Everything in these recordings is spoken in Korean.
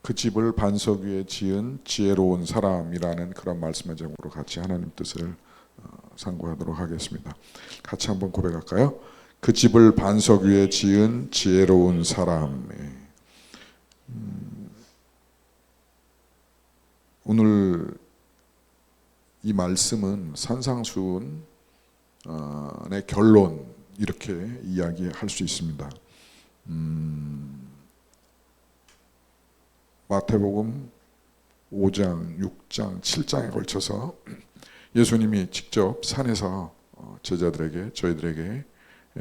그 집을 반석 위에 지은 지혜로운 사람이라는 그런 말씀의 제목으로 같이 하나님 뜻을 상고하도록 하겠습니다. 같이 한번 고백할까요? 그 집을 반석 위에 지은 지혜로운 사람. 오늘 이 말씀은 산상수훈의 결론 이렇게 이야기할 수 있습니다. 마태복음 5장, 6장, 7장에 걸쳐서 예수님이 직접 산에서 제자들에게 저희들에게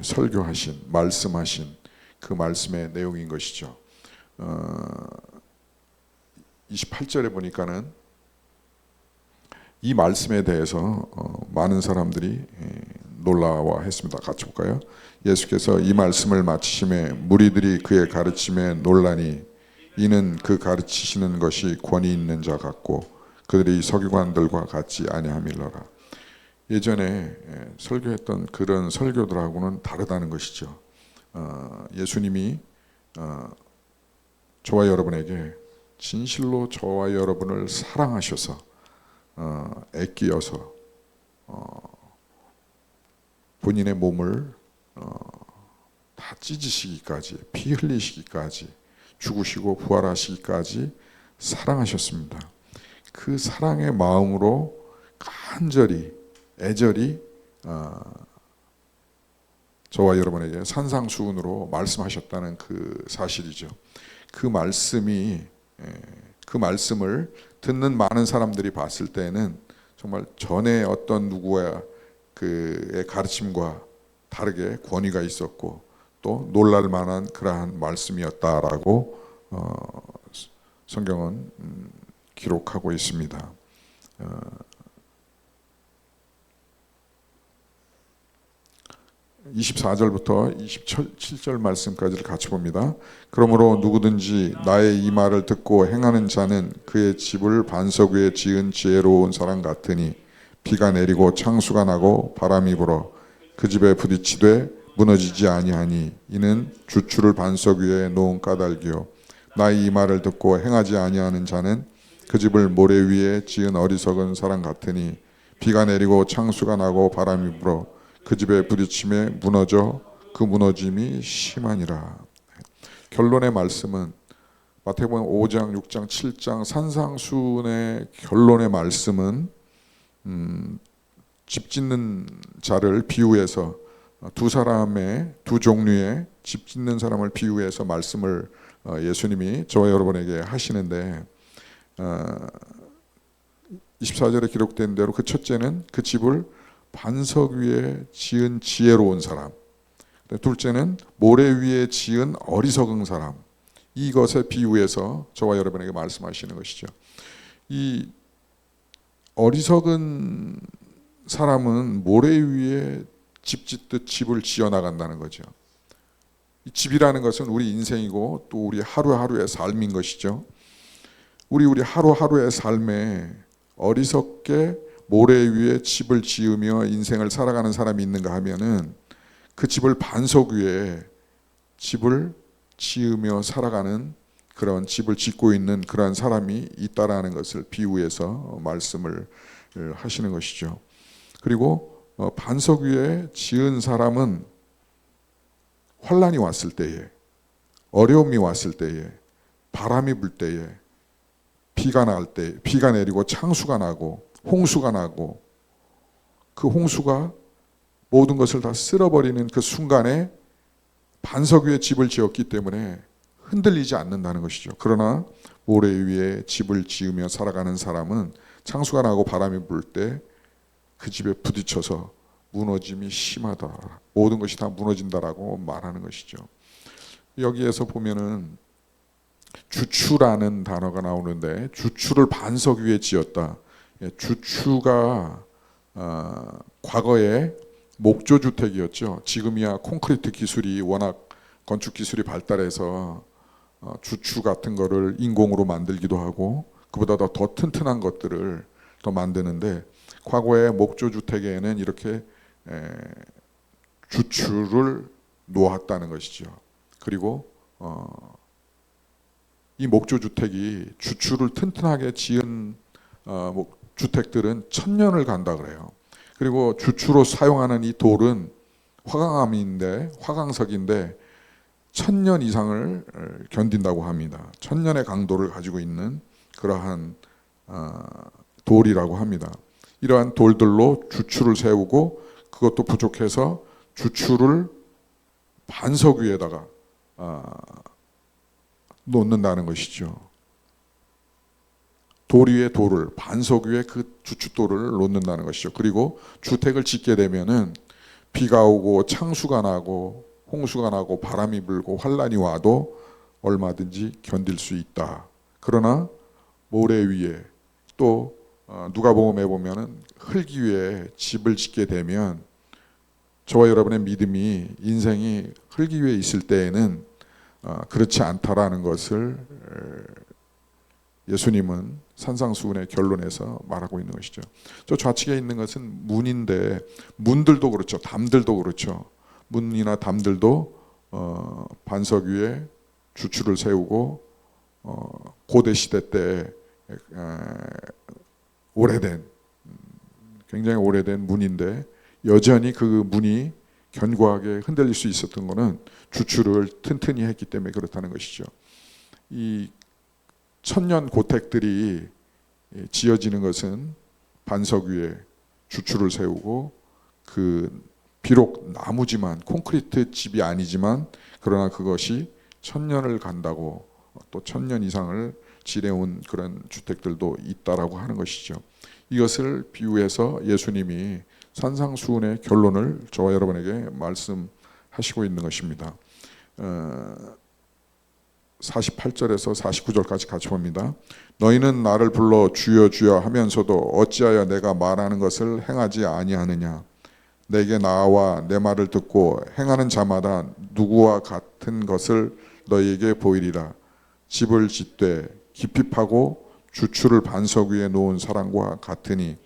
설교하신 말씀하신 그 말씀의 내용인 것이죠. 28절에 보니까는 이 말씀에 대해서 많은 사람들이 놀라워했습니다. 같이 볼까요? 예수께서 이 말씀을 마치심에 무리들이 그의 가르침에 놀라니 이는 그 가르치시는 것이 권위 있는 자 같고 그들이 서기관들과 같지 아니함일러라. 예전에 설교했던 그런 설교들하고는 다르다는 것이죠. 예수님이 저와 여러분에게 진실로 저와 여러분을 사랑하셔서 애끼어서 본인의 몸을 다 찢으시기까지, 피 흘리시기까지, 죽으시고 부활하시기까지 사랑하셨습니다. 그 사랑의 마음으로 간절히 애절히 저와 여러분에게 산상수훈으로 말씀하셨다는 그 사실이죠. 그 말씀을 듣는 많은 사람들이 봤을 때는 정말 전에 어떤 누구의 그의 가르침과 다르게 권위가 있었고 또 놀랄 만한 그러한 말씀이었다라고 성경은 기록하고 있습니다. 24절부터 27절 말씀까지를 같이 봅니다. 그러므로 누구든지 나의 이 말을 듣고 행하는 자는 그의 집을 반석 위에 지은 지혜로운 사람 같으니 비가 내리고 창수가 나고 바람이 불어 그 집에 부딪히되 무너지지 아니하니 이는 주추를 반석 위에 놓은 까닭이요 나의 이 말을 듣고 행하지 아니하는 자는 그 집을 모래 위에 지은 어리석은 사람 같으니 비가 내리고 창수가 나고 바람이 불어 그 집에 부딪힘에 무너져 그 무너짐이 심하니라. 결론의 말씀은 마태복음 5장, 6장, 7장 산상수훈의 결론의 말씀은 집 짓는 자를 비유해서 두 종류의 집 짓는 사람을 비유해서 말씀을 예수님이 저와 여러분에게 하시는데 24절에 기록된 대로 그 첫째는 그 집을 반석 위에 지은 지혜로운 사람, 둘째는 모래 위에 지은 어리석은 사람, 이것에 비유해서 저와 여러분에게 말씀하시는 것이죠. 이 어리석은 사람은 모래 위에 집 짓듯 집을 지어 나간다는 거죠. 이 집이라는 것은 우리 인생이고 또 우리 하루하루의 삶인 것이죠. 우리 하루하루의 삶에 어리석게 모래 위에 집을 지으며 인생을 살아가는 사람이 있는가 하면은 그 집을 반석 위에 집을 지으며 살아가는 그런 집을 짓고 있는 그런 사람이 있다라는 것을 비유해서 말씀을 하시는 것이죠. 그리고 반석 위에 지은 사람은 환란이 왔을 때에, 어려움이 왔을 때에, 바람이 불 때에, 비가 내리고 창수가 나고 홍수가 나고 그 홍수가 모든 것을 다 쓸어버리는 그 순간에 반석 위에 집을 지었기 때문에 흔들리지 않는다는 것이죠. 그러나 모래 위에 집을 지으며 살아가는 사람은 창수가 나고 바람이 불 때 그 집에 부딪혀서 무너짐이 심하다. 모든 것이 다 무너진다라고 말하는 것이죠. 여기에서 보면은 주추라는 단어가 나오는데 주추를 반석 위에 지었다. 주추가 과거에 목조주택이었죠. 지금이야 콘크리트 기술이 워낙 건축 기술이 발달해서 주추 같은 거를 인공으로 만들기도 하고 그보다 더 튼튼한 것들을 더 만드는데 과거의 목조주택에는 이렇게 주추를 놓았다는 것이죠. 그리고 이 목조 주택이 주추를 튼튼하게 지은 주택들은 1000년을 간다 그래요. 그리고 주추로 사용하는 이 돌은 화강석인데 1000년 이상을 견딘다고 합니다. 1000년의 강도를 가지고 있는 그러한 돌이라고 합니다. 이러한 돌들로 주추를 세우고 그것도 부족해서 주추를 반석 위에다가 놓는다는 것이죠. 돌 위에 돌을, 반석 위에 그 주춧돌을 놓는다는 것이죠. 그리고 주택을 짓게 되면은 비가 오고 창수가 나고 홍수가 나고 바람이 불고 환란이 와도 얼마든지 견딜 수 있다. 그러나 모래 위에 또 누가복음에 보면은 흙 위에 집을 짓게 되면 저와 여러분의 믿음이 인생이 흙 위에 있을 때에는 그렇지 않다라는 것을 예수님은 산상수훈의 결론에서 말하고 있는 것이죠. 저 좌측에 있는 것은 문인데 문들도 그렇죠. 담들도 그렇죠. 문이나 담들도 반석 위에 주추를 세우고 고대 시대 때 오래된 굉장히 오래된 문인데 여전히 그 문이 견고하게 흔들릴 수 있었던 것은 주추를 튼튼히 했기 때문에 그렇다는 것이죠. 이 천년 고택들이 지어지는 것은 반석 위에 주추를 세우고 그 비록 나무지만 콘크리트 집이 아니지만 그러나 그것이 1000년을 간다고 또 1000년 이상을 지내온 그런 주택들도 있다라고 하는 것이죠. 이것을 비유해서 예수님이 산상수훈의 결론을 저와 여러분에게 말씀하시고 있는 것입니다. 48절에서 49절까지 같이 봅니다. 너희는 나를 불러 주여 주여 하면서도 어찌하여 내가 말하는 것을 행하지 아니하느냐. 내게 나와 내 말을 듣고 행하는 자마다 누구와 같은 것을 너희에게 보이리라. 집을 짓되 깊이 파고 주추를 반석 위에 놓은 사람과 같으니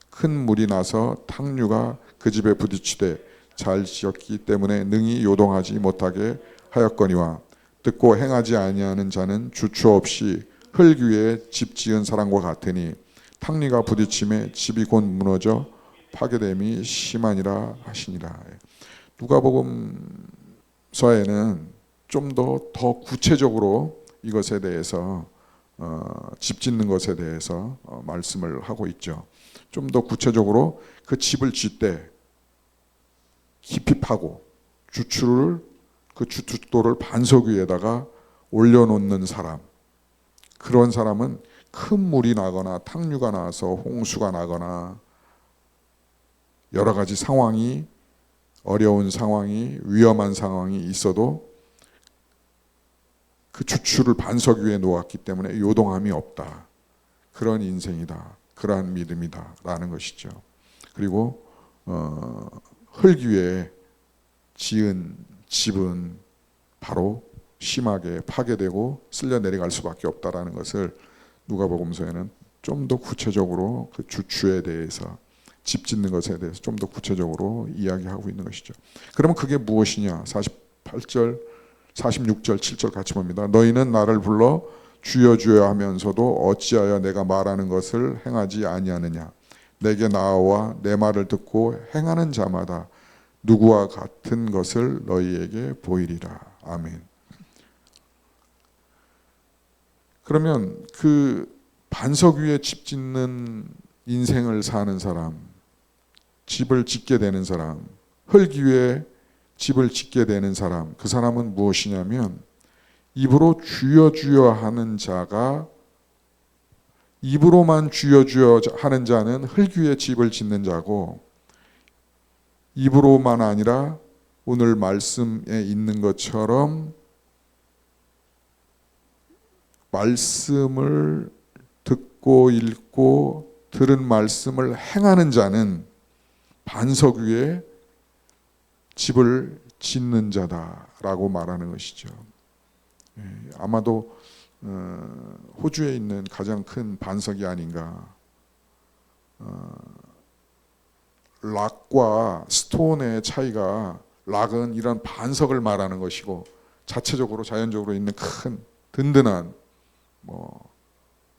큰 물이 나서 탕류가 그 집에 부딪히되 잘 지었기 때문에 능히 요동하지 못하게 하였거니와 듣고 행하지 아니하는 자는 주추 없이 흙 위에 집 지은 사람과 같으니 탕류가 부딪힘에 집이 곧 무너져 파괴됨이 심하니라 하시니라. 누가복음서에는 좀 더 구체적으로 이것에 대해서 집 짓는 것에 대해서 말씀을 하고 있죠. 좀 더 구체적으로 그 집을 짓되 깊이 파고 주추를 그 주춧돌을 반석 위에다가 올려놓는 사람, 그런 사람은 큰 물이 나거나 탕류가 나서 홍수가 나거나 여러 가지 상황이 어려운 상황이 위험한 상황이 있어도 그 주추를 반석 위에 놓았기 때문에 요동함이 없다. 그런 인생이다. 그러한 믿음이다 라는 것이죠. 그리고 흙 위에 지은 집은 바로 심하게 파괴되고 쓸려 내려갈 수밖에 없다라는 것을 누가복음서에는 좀 더 구체적으로 그 주추에 대해서 집 짓는 것에 대해서 좀 더 구체적으로 이야기하고 있는 것이죠. 그러면 그게 무엇이냐? 48절, 46절, 7절 같이 봅니다. 너희는 나를 불러 주여 주여 하면서도 어찌하여 내가 말하는 것을 행하지 아니하느냐. 내게 나와 내 말을 듣고 행하는 자마다 누구와 같은 것을 너희에게 보이리라. 아멘. 그러면 그 반석 위에 집 짓는 인생을 사는 사람, 집을 짓게 되는 사람, 흙 위에 집을 짓게 되는 사람, 그 사람은 무엇이냐면 입으로 주여 주여 하는 자가, 입으로만 주여 주여 하는 자는 흙 위에 집을 짓는 자고, 입으로만 아니라 오늘 말씀에 있는 것처럼 말씀을 듣고 읽고 들은 말씀을 행하는 자는 반석 위에 집을 짓는 자다라고 말하는 것이죠. 아마도 호주에 있는 가장 큰 반석이 아닌가. 락과 스톤의 차이가, 락은 이런 반석을 말하는 것이고 자체적으로 자연적으로 있는 큰 든든한 뭐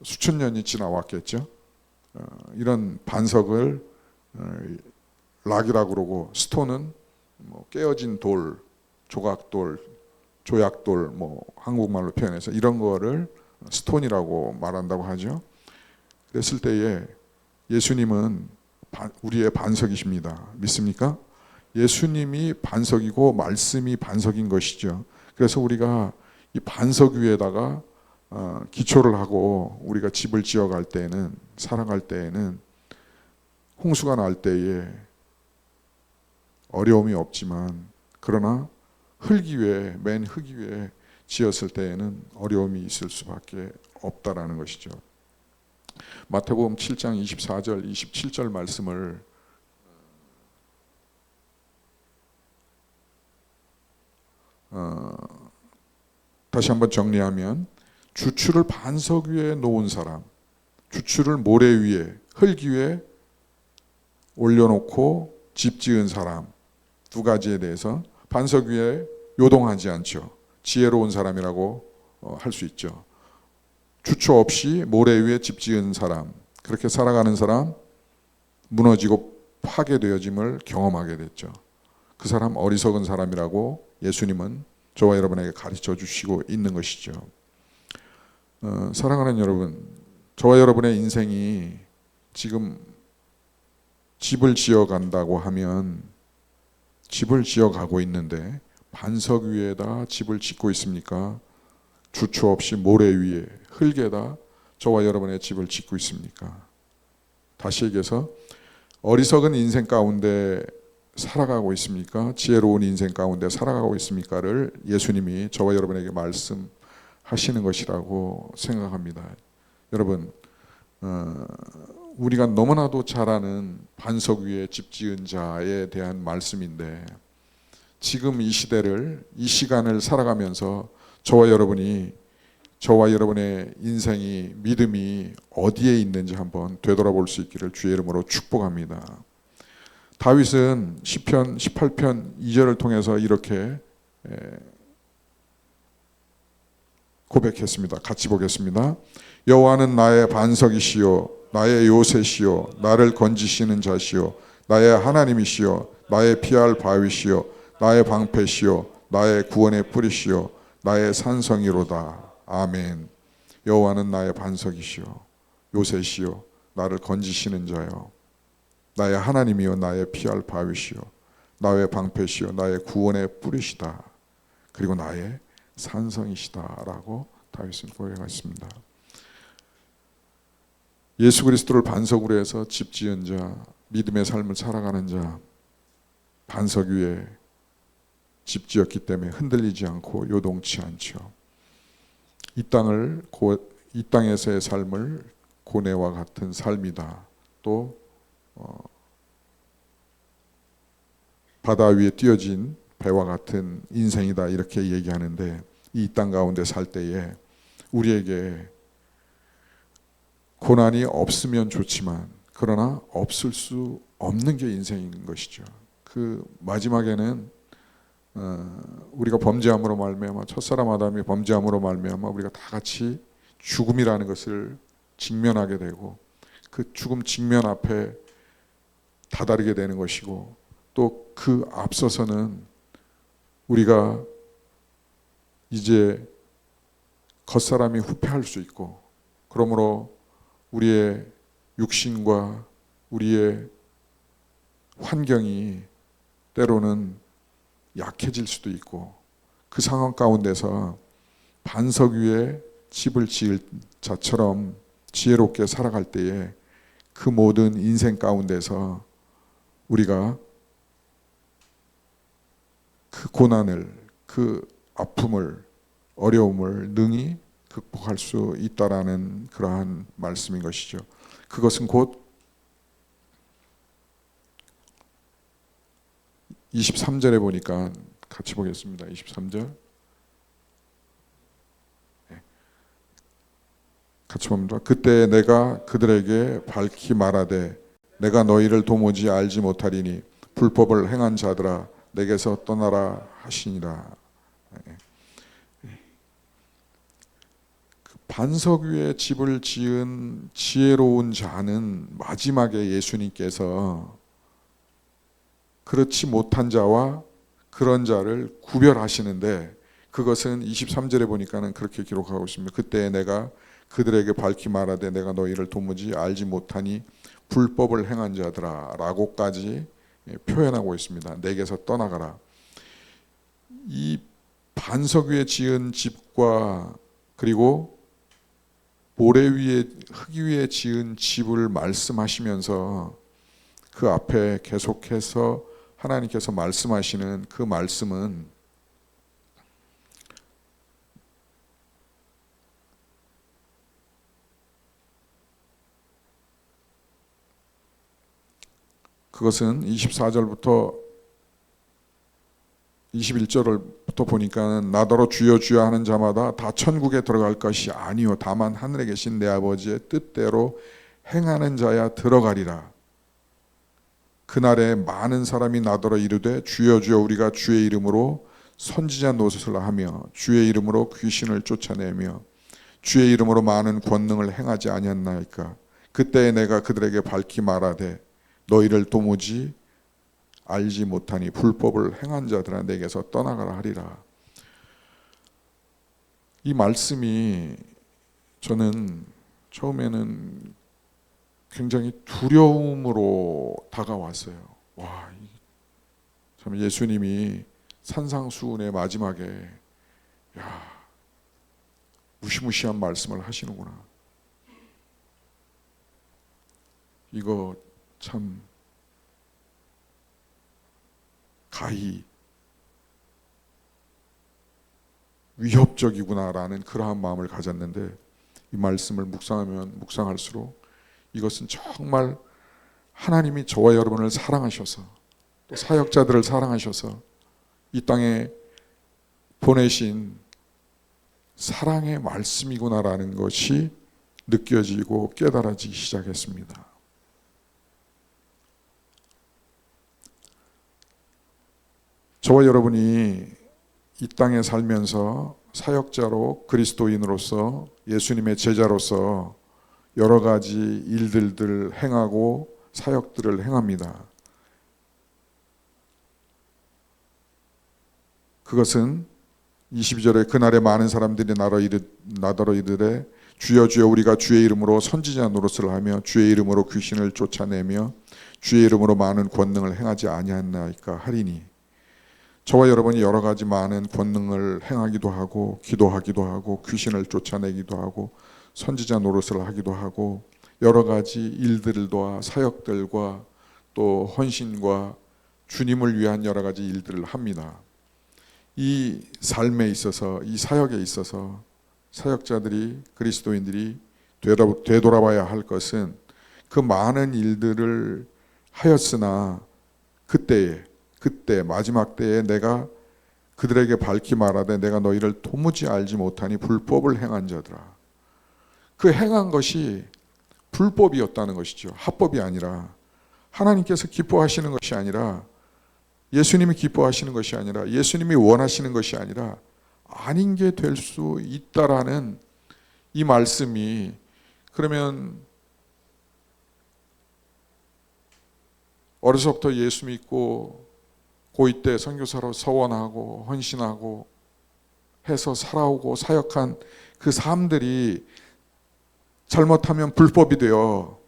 수천 년이 지나왔겠죠. 이런 반석을 락이라고 그러고, 스톤은 뭐 깨어진 돌, 조각돌, 조약돌, 뭐 한국말로 표현해서 이런 거를 스톤이라고 말한다고 하죠. 그랬을 때에 예수님은 우리의 반석이십니다. 믿습니까? 예수님이 반석이고 말씀이 반석인 것이죠. 그래서 우리가 이 반석 위에다가 기초를 하고 우리가 집을 지어갈 때에는, 살아갈 때에는 홍수가 날 때에 어려움이 없지만, 그러나 맨 흙 위에 지었을 때에는 어려움이 있을 수밖에 없다라는 것이죠. 마태복음 7장 24절 27절 말씀을 다시 한번 정리하면, 주추를 반석 위에 놓은 사람, 주추를 모래 위에, 흙 위에 올려놓고 집 지은 사람, 두 가지에 대해서 반석 위에 요동하지 않죠. 지혜로운 사람이라고 할 수 있죠. 주초 없이 모래 위에 집 지은 사람, 그렇게 살아가는 사람, 무너지고 파괴되어짐을 경험하게 됐죠. 그 사람 어리석은 사람이라고 예수님은 저와 여러분에게 가르쳐 주시고 있는 것이죠. 사랑하는 여러분, 저와 여러분의 인생이 지금 집을 지어 간다고 하면, 집을 지어 가고 있는데 반석 위에다 집을 짓고 있습니까? 주초 없이 모래 위에, 흙에다 저와 여러분의 집을 짓고 있습니까? 다시 얘기해서, 어리석은 인생 가운데 살아가고 있습니까? 지혜로운 인생 가운데 살아가고 있습니까를 예수님이 저와 여러분에게 말씀하시는 것이라고 생각합니다. 여러분, 우리가 너무나도 잘 아는 반석 위에 집 지은 자에 대한 말씀인데, 지금 이 시대를, 이 시간을 살아가면서 저와 여러분의 인생이, 믿음이 어디에 있는지 한번 되돌아볼 수 있기를 주의 이름으로 축복합니다. 다윗은 시편 18편 2절을 통해서 이렇게 고백했습니다. 같이 보겠습니다. 여호와는 나의 반석이시요 나의 요새시요 나를 건지시는 자시요 나의 하나님이시요 나의 피할 바위시요 나의 방패시요 나의 구원의 뿌리시요 나의 산성이로다. 아멘. 여호와는 나의 반석이시요 요새시요 나를 건지시는 자요 나의 하나님이요 나의 피할 바위시요 나의 방패시요 나의 구원의 뿌리시다. 그리고 나의 산성이시다라고 다윗은 고백했습니다. 예수 그리스도를 반석으로 해서 집 지은 자, 믿음의 삶을 살아가는 자, 반석 위에 집 지었기 때문에 흔들리지 않고 요동치 않죠. 이 땅에서의 삶을 고뇌와 같은 삶이다. 또 바다 위에 띄어진 배와 같은 인생이다, 이렇게 얘기하는데, 이 땅 가운데 살 때에 우리에게 고난이 없으면 좋지만, 그러나 없을 수 없는 게 인생인 것이죠. 그 마지막에는 우리가 범죄함으로 말미암아, 첫사람 아담이 범죄함으로 말미암아 우리가 다 같이 죽음이라는 것을 직면하게 되고, 그 죽음 직면 앞에 다다르게 되는 것이고, 또 그 앞서서는 우리가 이제 겉사람이 후패할 수 있고, 그러므로 우리의 육신과 우리의 환경이 때로는 약해질 수도 있고, 그 상황 가운데서 반석 위에 집을 지을 자처럼 지혜롭게 살아갈 때에 그 모든 인생 가운데서 우리가 그 고난을, 그 아픔을, 어려움을 능히 극복할 수 있다라는 그러한 말씀인 것이죠. 그것은 곧 23절에 보니까 같이 보겠습니다. 23절 같이 봅니다. 그때 내가 그들에게 밝히 말하되 내가 너희를 도무지 알지 못하리니 불법을 행한 자들아 내게서 떠나라 하시니라. 반석 위에 집을 지은 지혜로운 자는 마지막에 예수님께서 그렇지 못한 자와 그런 자를 구별하시는데, 그것은 23절에 보니까는 그렇게 기록하고 있습니다. 그때 내가 그들에게 밝히 말하되 내가 너희를 도무지 알지 못하니 불법을 행한 자들아 라고까지 표현하고 있습니다. 내게서 떠나가라. 이 반석 위에 지은 집과 그리고 모래 위에 흙 위에 지은 집을 말씀하시면서 그 앞에 계속해서 하나님께서 말씀하시는 그 말씀은 그것은 24절부터 21절부터 보니까 나더러 주여 주여 하는 자마다 다 천국에 들어갈 것이 아니요 다만 하늘에 계신 내 아버지의 뜻대로 행하는 자야 들어가리라. 그날에 많은 사람이 나더러 이르되 주여 주여 우리가 주의 이름으로 선지자 노릇을 하며 주의 이름으로 귀신을 쫓아내며 주의 이름으로 많은 권능을 행하지 아니었나이까. 그때에 내가 그들에게 밝히 말하되 너희를 도무지 알지 못하니 불법을 행한 자들아 내게서 떠나가라 하리라. 이 말씀이 저는 처음에는 굉장히 두려움으로 다가왔어요. 와, 참 예수님이 산상수훈의 마지막에 무시무시한 말씀을 하시는구나. 이거 참 가히 위협적이구나라는 그러한 마음을 가졌는데, 이 말씀을 묵상하면 묵상할수록 이것은 정말 하나님이 저와 여러분을 사랑하셔서 또 사역자들을 사랑하셔서 이 땅에 보내신 사랑의 말씀이구나라는 것이 느껴지고 깨달아지기 시작했습니다. 저와 여러분이 이 땅에 살면서 사역자로 그리스도인으로서 예수님의 제자로서 여러 가지 일들을 행하고 사역들을 행합니다. 그것은 22절에 그날에 많은 사람들이 나더러 이르되 주여 주여 우리가 주의 이름으로 선지자 노릇을 하며 주의 이름으로 귀신을 쫓아내며 주의 이름으로 많은 권능을 행하지 아니하나이까 하리니. 저와 여러분이 여러 가지 많은 권능을 행하기도 하고 기도하기도 하고 귀신을 쫓아내기도 하고 선지자 노릇을 하기도 하고 여러 가지 일들과 사역들과 또 헌신과 주님을 위한 여러 가지 일들을 합니다. 이 삶에 있어서 이 사역에 있어서 사역자들이 그리스도인들이 되돌아봐야 할 것은 그 많은 일들을 하였으나 그때 마지막 때에 내가 그들에게 밝히 말하되 내가 너희를 도무지 알지 못하니 불법을 행한 자들아. 그 행한 것이 불법이었다는 것이죠. 합법이 아니라, 하나님께서 기뻐하시는 것이 아니라, 예수님이 기뻐하시는 것이 아니라, 예수님이 원하시는 것이 아니라 아닌 게 될 수 있다라는 이 말씀이, 그러면 어려서부터 예수 믿고 고2 때 선교사로 서원하고 헌신하고 해서 살아오고 사역한 그 삶들이 잘못하면 불법이 되어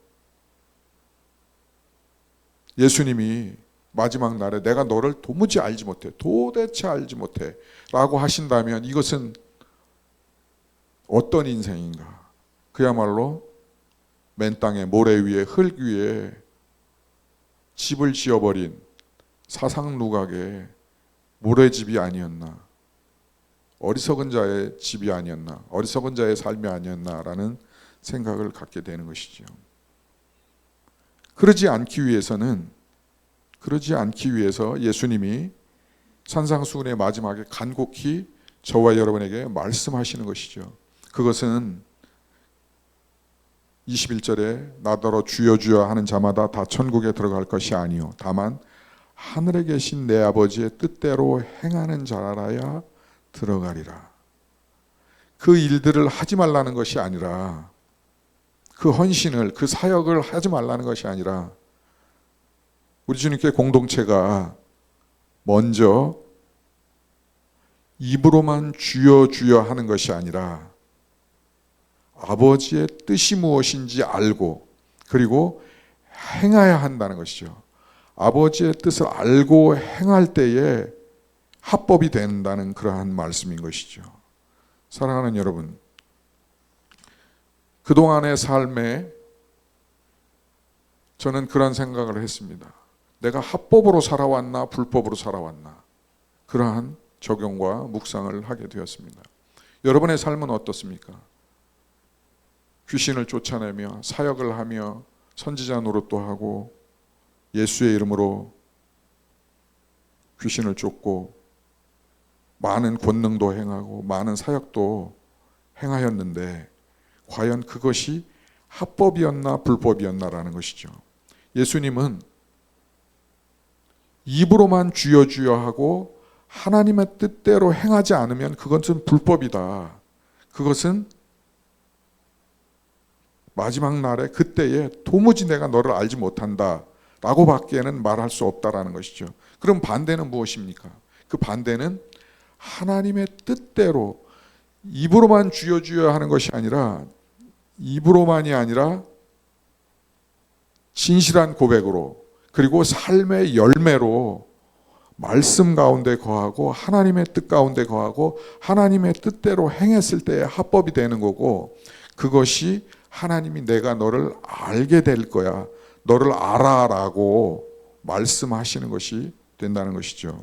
예수님이 마지막 날에 내가 너를 도무지 알지 못해, 도대체 알지 못해 라고 하신다면 이것은 어떤 인생인가? 그야말로 맨 땅에 모래 위에 흙 위에 집을 지어버린 사상누각의 모래집이 아니었나, 어리석은 자의 집이 아니었나, 어리석은 자의 삶이 아니었나라는 생각을 갖게 되는 것이죠. 그러지 않기 위해서 예수님이 산상수훈의 마지막에 간곡히 저와 여러분에게 말씀하시는 것이죠. 그것은 21절에 나더러 주여 주여 하는 자마다 다 천국에 들어갈 것이 아니요 다만 하늘에 계신 내 아버지의 뜻대로 행하는 자라야 들어가리라. 그 일들을 하지 말라는 것이 아니라, 그 헌신을, 그 사역을 하지 말라는 것이 아니라, 우리 주님께 공동체가 먼저 입으로만 주여 주여 하는 것이 아니라 아버지의 뜻이 무엇인지 알고 그리고 행해야 한다는 것이죠. 아버지의 뜻을 알고 행할 때에 합법이 된다는 그러한 말씀인 것이죠. 사랑하는 여러분, 그동안의 삶에 저는 그런 생각을 했습니다. 내가 합법으로 살아왔나 불법으로 살아왔나, 그러한 적용과 묵상을 하게 되었습니다. 여러분의 삶은 어떻습니까? 귀신을 쫓아내며 사역을 하며 선지자 노릇도 하고 예수의 이름으로 귀신을 쫓고 많은 권능도 행하고 많은 사역도 행하였는데 과연 그것이 합법이었나 불법이었나라는 것이죠. 예수님은 입으로만 주여 주여 하고 하나님의 뜻대로 행하지 않으면 그것은 불법이다. 그것은 마지막 날에 그때에 도무지 내가 너를 알지 못한다 라고 밖에는 말할 수 없다라는 것이죠. 그럼 반대는 무엇입니까? 그 반대는 하나님의 뜻대로 입으로만 주여 주여 하는 것이 아니라, 입으로만이 아니라 진실한 고백으로 그리고 삶의 열매로 말씀 가운데 거하고 하나님의 뜻 가운데 거하고 하나님의 뜻대로 행했을 때에 합법이 되는 거고, 그것이 하나님이 내가 너를 알게 될 거야, 너를 알아라고 말씀하시는 것이 된다는 것이죠.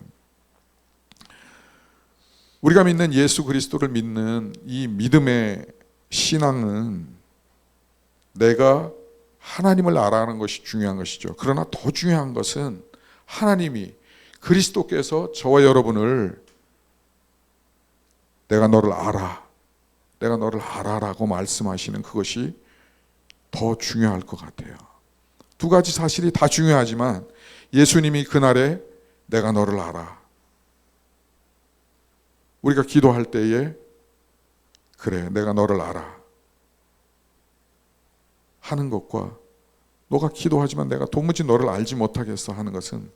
우리가 믿는 예수 그리스도를 믿는 이 믿음의 신앙은 내가 하나님을 알아가는 것이 중요한 것이죠. 그러나 더 중요한 것은 하나님이, 그리스도께서 저와 여러분을 내가 너를 알아, 내가 너를 알아라고 말씀하시는 그것이 더 중요할 것 같아요. 두 가지 사실이 다 중요하지만 예수님이 그날에 내가 너를 알아, 우리가 기도할 때에 그래 내가 너를 알아 하는 것과 너가 기도하지만 내가 도무지 너를 알지 못하겠어 하는 것은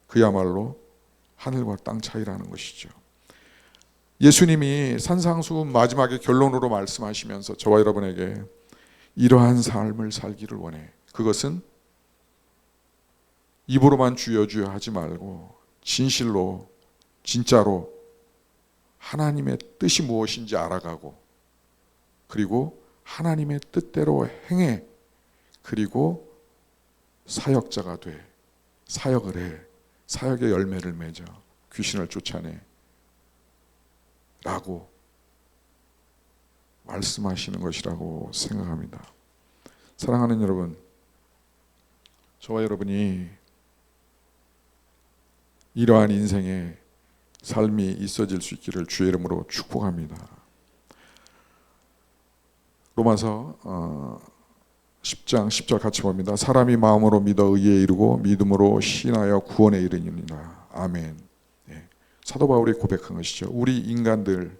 그야말로 하늘과 땅 차이라는 것이죠. 예수님이 산상수훈 마지막에 결론으로 말씀하시면서 저와 여러분에게 이러한 삶을 살기를 원해. 그것은 입으로만 주여 주여 하지 말고 진실로 진짜로 하나님의 뜻이 무엇인지 알아가고 그리고 하나님의 뜻대로 행해, 그리고 사역자가 돼, 사역을 해, 사역의 열매를 맺어 귀신을 쫓아내 라고 말씀하시는 것이라고 생각합니다. 사랑하는 여러분, 저와 여러분이 이러한 인생의 삶이 있어질 수 있기를 주의 이름으로 축복합니다. 로마서 10장 10절 같이 봅니다. 사람이 마음으로 믿어 의에 이르고 믿음으로 신하여 구원에 이르니라. 아멘. 사도 바울이 고백한 것이죠. 우리 인간들,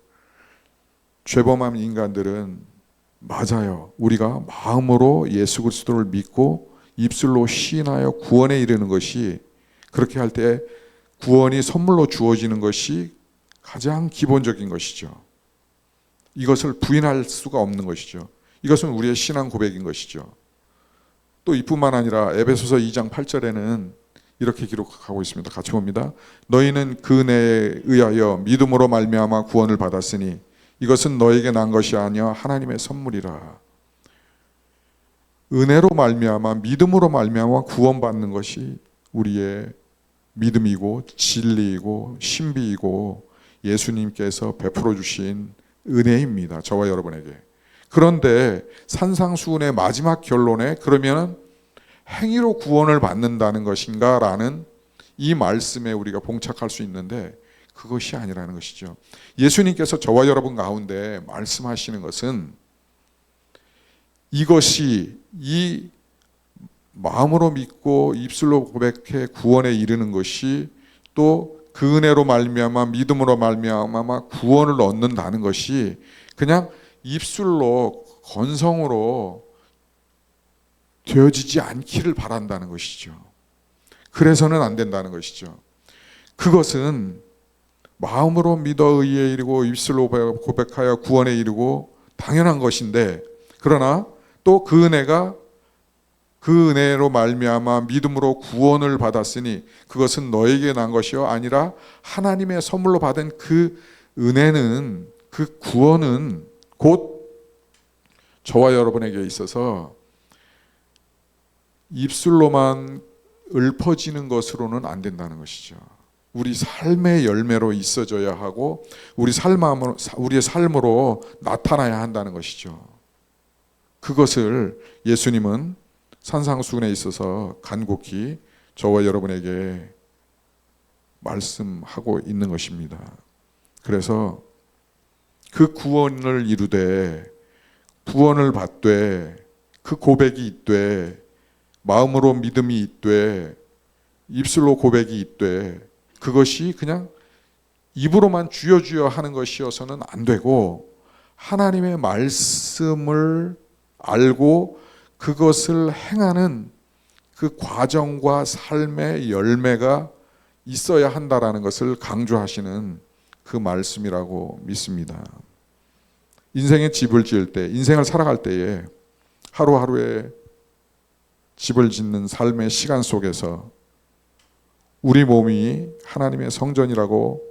죄범한 인간들은 맞아요. 우리가 마음으로 예수 그리스도를 믿고 입술로 시인하여 구원에 이르는 것이, 그렇게 할 때 구원이 선물로 주어지는 것이 가장 기본적인 것이죠. 이것을 부인할 수가 없는 것이죠. 이것은 우리의 신앙 고백인 것이죠. 또 이뿐만 아니라 에베소서 2장 8절에는 이렇게 기록하고 있습니다. 같이 봅니다. 너희는 그 은혜에 의하여 믿음으로 말미암아 구원을 받았으니 이것은 너에게 난 것이 아니여 하나님의 선물이라. 은혜로 말미암아 믿음으로 말미암아 구원받는 것이 우리의 믿음이고 진리이고 신비이고 예수님께서 베풀어 주신 은혜입니다. 저와 여러분에게. 그런데 산상수훈의 마지막 결론에 그러면 행위로 구원을 받는다는 것인가 라는 이 말씀에 우리가 봉착할 수 있는데 그것이 아니라는 것이죠. 예수님께서 저와 여러분 가운데 말씀하시는 것은 이것이, 이 마음으로 믿고 입술로 고백해 구원에 이르는 것이 또 그 은혜로 말미암아 믿음으로 말미암아 구원을 얻는다는 것이 그냥 입술로 건성으로 되어지지 않기를 바란다는 것이죠. 그래서는 안 된다는 것이죠. 그것은 마음으로 믿어 의에 이르고 입술로 고백하여 구원에 이르고 당연한 것인데, 그러나 또 그 은혜가 그 은혜로 말미암아 믿음으로 구원을 받았으니 그것은 너에게 난 것이요 아니라 하나님의 선물로 받은 그 은혜는, 그 구원은 곧 저와 여러분에게 있어서 입술로만 읊어지는 것으로는 안 된다는 것이죠. 우리 삶의 열매로 있어져야 하고 우리의 삶으로 나타나야 한다는 것이죠. 그것을 예수님은 산상수훈에 있어서 간곡히 저와 여러분에게 말씀하고 있는 것입니다. 그래서 그 구원을 이루되 구원을 받되 그 고백이 있되 마음으로 믿음이 있되 입술로 고백이 있되 그것이 그냥 입으로만 주여 주여 하는 것이어서는 안 되고 하나님의 말씀을 알고 그것을 행하는 그 과정과 삶의 열매가 있어야 한다라는 것을 강조하시는 그 말씀이라고 믿습니다. 인생의 집을 지을 때, 인생을 살아갈 때에 하루하루에 집을 짓는 삶의 시간 속에서 우리 몸이 하나님의 성전이라고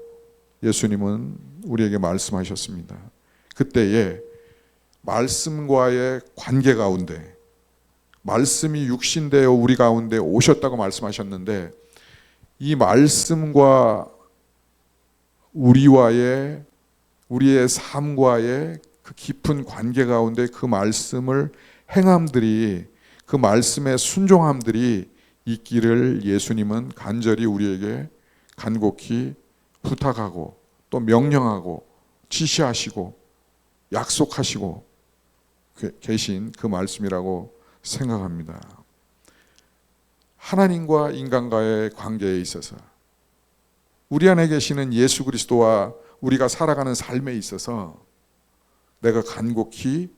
예수님은 우리에게 말씀하셨습니다. 그때에 말씀과의 관계 가운데, 말씀이 육신되어 우리 가운데 오셨다고 말씀하셨는데 이 말씀과 우리의 삶과의 그 깊은 관계 가운데 그 말씀을 행함들이, 그 말씀의 순종함들이 있기를 예수님은 간절히 우리에게 간곡히 부탁하고 또 명령하고 지시하시고 약속하시고 계신 그 말씀이라고 생각합니다. 하나님과 인간과의 관계에 있어서 우리 안에 계시는 예수 그리스도와 우리가 살아가는 삶에 있어서 내가 간곡히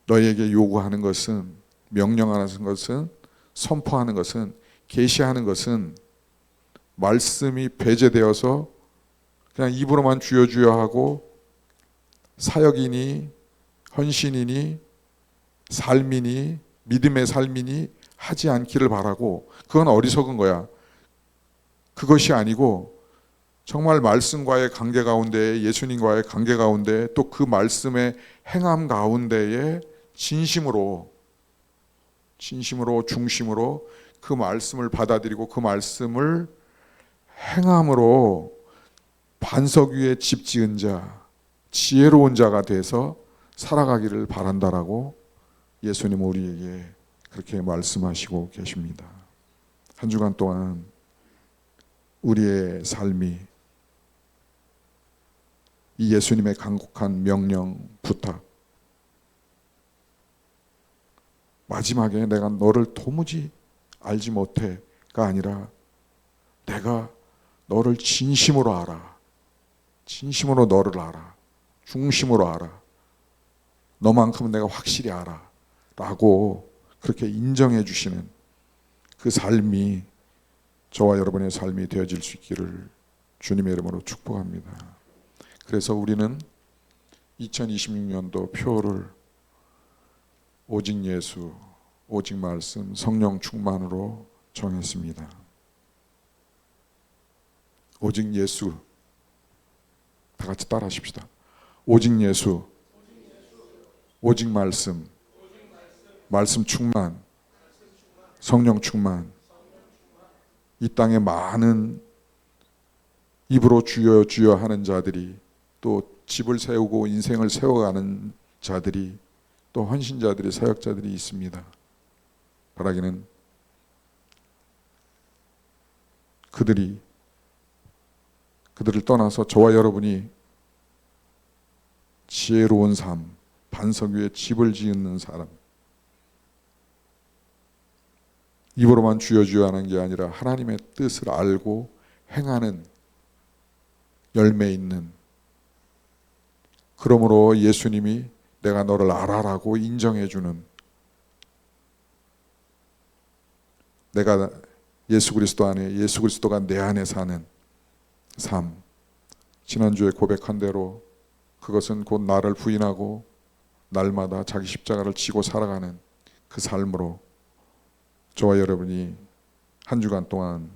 너에게 요구하는 것은, 명령하는 것은, 선포하는 것은, 계시하는 것은 말씀이 배제되어서 그냥 입으로만 주여 주여 하고 사역이니 헌신이니 삶이니 믿음의 삶이니 하지 않기를 바라고, 그건 어리석은 거야. 그것이 아니고 정말 말씀과의 관계 가운데, 예수님과의 관계 가운데, 또 그 말씀의 행함 가운데에 진심으로 중심으로 그 말씀을 받아들이고 그 말씀을 행함으로 반석 위에 집 지은 자, 지혜로운 자가 돼서 살아가기를 바란다라고 예수님은 우리에게 그렇게 말씀하시고 계십니다. 한 주간 동안 우리의 삶이 이 예수님의 간곡한 명령, 부탁, 마지막에 내가 너를 도무지 알지 못해가 아니라 내가 너를 진심으로 알아, 진심으로 너를 알아, 중심으로 알아, 너만큼은 내가 확실히 알아 라고 그렇게 인정해 주시는 그 삶이 저와 여러분의 삶이 되어질 수 있기를 주님의 이름으로 축복합니다. 그래서 우리는 2026년도 표를 오직 예수, 오직 말씀, 성령 충만으로 정했습니다. 오직 예수, 다 같이 따라 하십시다. 오직 예수, 오직 말씀, 말씀 충만, 성령 충만. 이 땅에 많은 입으로 주여 주여 하는 자들이, 또 집을 세우고 인생을 세워가는 자들이, 또 헌신자들이, 사역자들이 있습니다. 바라기는 그들을 떠나서 저와 여러분이 지혜로운 삶, 반석 위에 집을 짓는 사람, 입으로만 주여 주여 하는 게 아니라 하나님의 뜻을 알고 행하는 열매 있는, 그러므로 예수님이 내가 너를 알아라고 인정해 주는, 내가 예수 그리스도 안에, 예수 그리스도가 내 안에 사는 삶. 지난주에 고백한 대로 그것은 곧 나를 부인하고 날마다 자기 십자가를 지고 살아가는 그 삶으로 저와 여러분이 한 주간 동안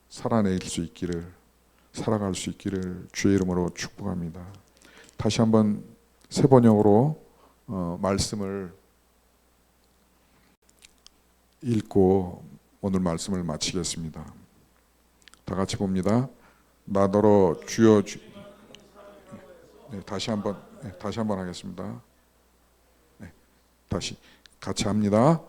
살아낼 수 있기를, 살아갈 수 있기를 주의 이름으로 축복합니다. 다시 한번 세 번역으로 말씀을 읽고 오늘 말씀을 마치겠습니다. 다 같이 봅니다. 나더러 주여 주... 네, 다시 한번 하겠습니다. 네, 다시 같이 합니다.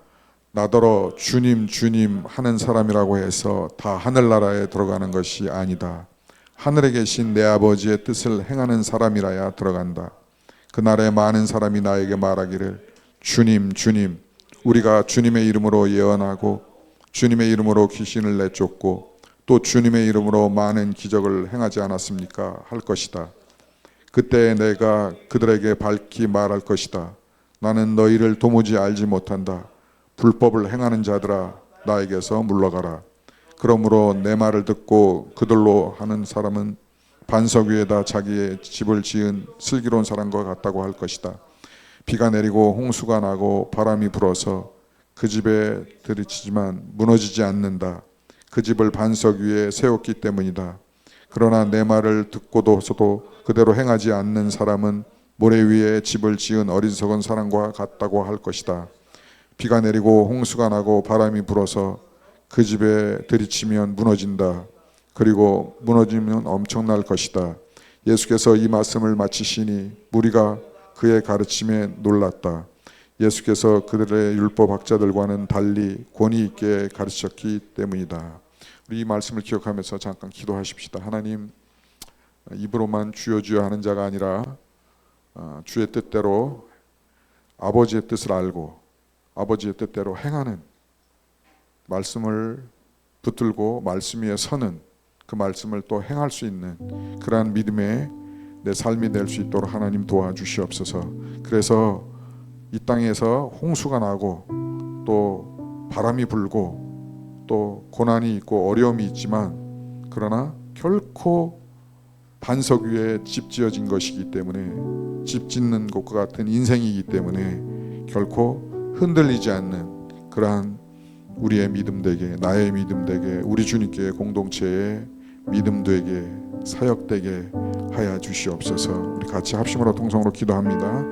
나더러 주님 주님 하는 사람이라고 해서 다 하늘나라에 들어가는 것이 아니다. 하늘에 계신 내 아버지의 뜻을 행하는 사람이라야 들어간다. 그날에 많은 사람이 나에게 말하기를 주님 주님 우리가 주님의 이름으로 예언하고 주님의 이름으로 귀신을 내쫓고 또 주님의 이름으로 많은 기적을 행하지 않았습니까? 할 것이다. 그때 내가 그들에게 밝히 말할 것이다. 나는 너희를 도무지 알지 못한다. 불법을 행하는 자들아 나에게서 물러가라. 그러므로 내 말을 듣고 그들로 하는 사람은 반석 위에다 자기의 집을 지은 슬기로운 사람과 같다고 할 것이다. 비가 내리고 홍수가 나고 바람이 불어서 그 집에 들이치지만 무너지지 않는다. 그 집을 반석 위에 세웠기 때문이다. 그러나 내 말을 듣고도서도 그대로 행하지 않는 사람은 모래 위에 집을 지은 어리석은 사람과 같다고 할 것이다. 비가 내리고 홍수가 나고 바람이 불어서 그 집에 들이치면 무너진다. 그리고 무너지면 엄청날 것이다. 예수께서 이 말씀을 마치시니 무리가 그의 가르침에 놀랐다. 예수께서 그들의 율법 학자들과는 달리 권위 있게 가르쳤기 때문이다. 우리 이 말씀을 기억하면서 잠깐 기도하십시다. 하나님, 입으로만 주여 주여 하는 자가 아니라 주의 뜻대로 아버지의 뜻을 알고 아버지의 뜻대로 행하는, 말씀을 붙들고 말씀 위에 서는, 그 말씀을 또 행할 수 있는 그러한 믿음의 내 삶이 될 수 있도록 하나님 도와주시옵소서. 그래서 이 땅에서 홍수가 나고 또 바람이 불고 또 고난이 있고 어려움이 있지만, 그러나 결코 반석 위에 집 지어진 것이기 때문에, 집 짓는 것과 같은 인생이기 때문에 결코 흔들리지 않는 그러한 우리의 믿음 되게, 나의 믿음 되게, 우리 주님께 공동체의 믿음 되게, 사역 되게 하여 주시옵소서. 우리 같이 합심으로 통성으로 기도합니다.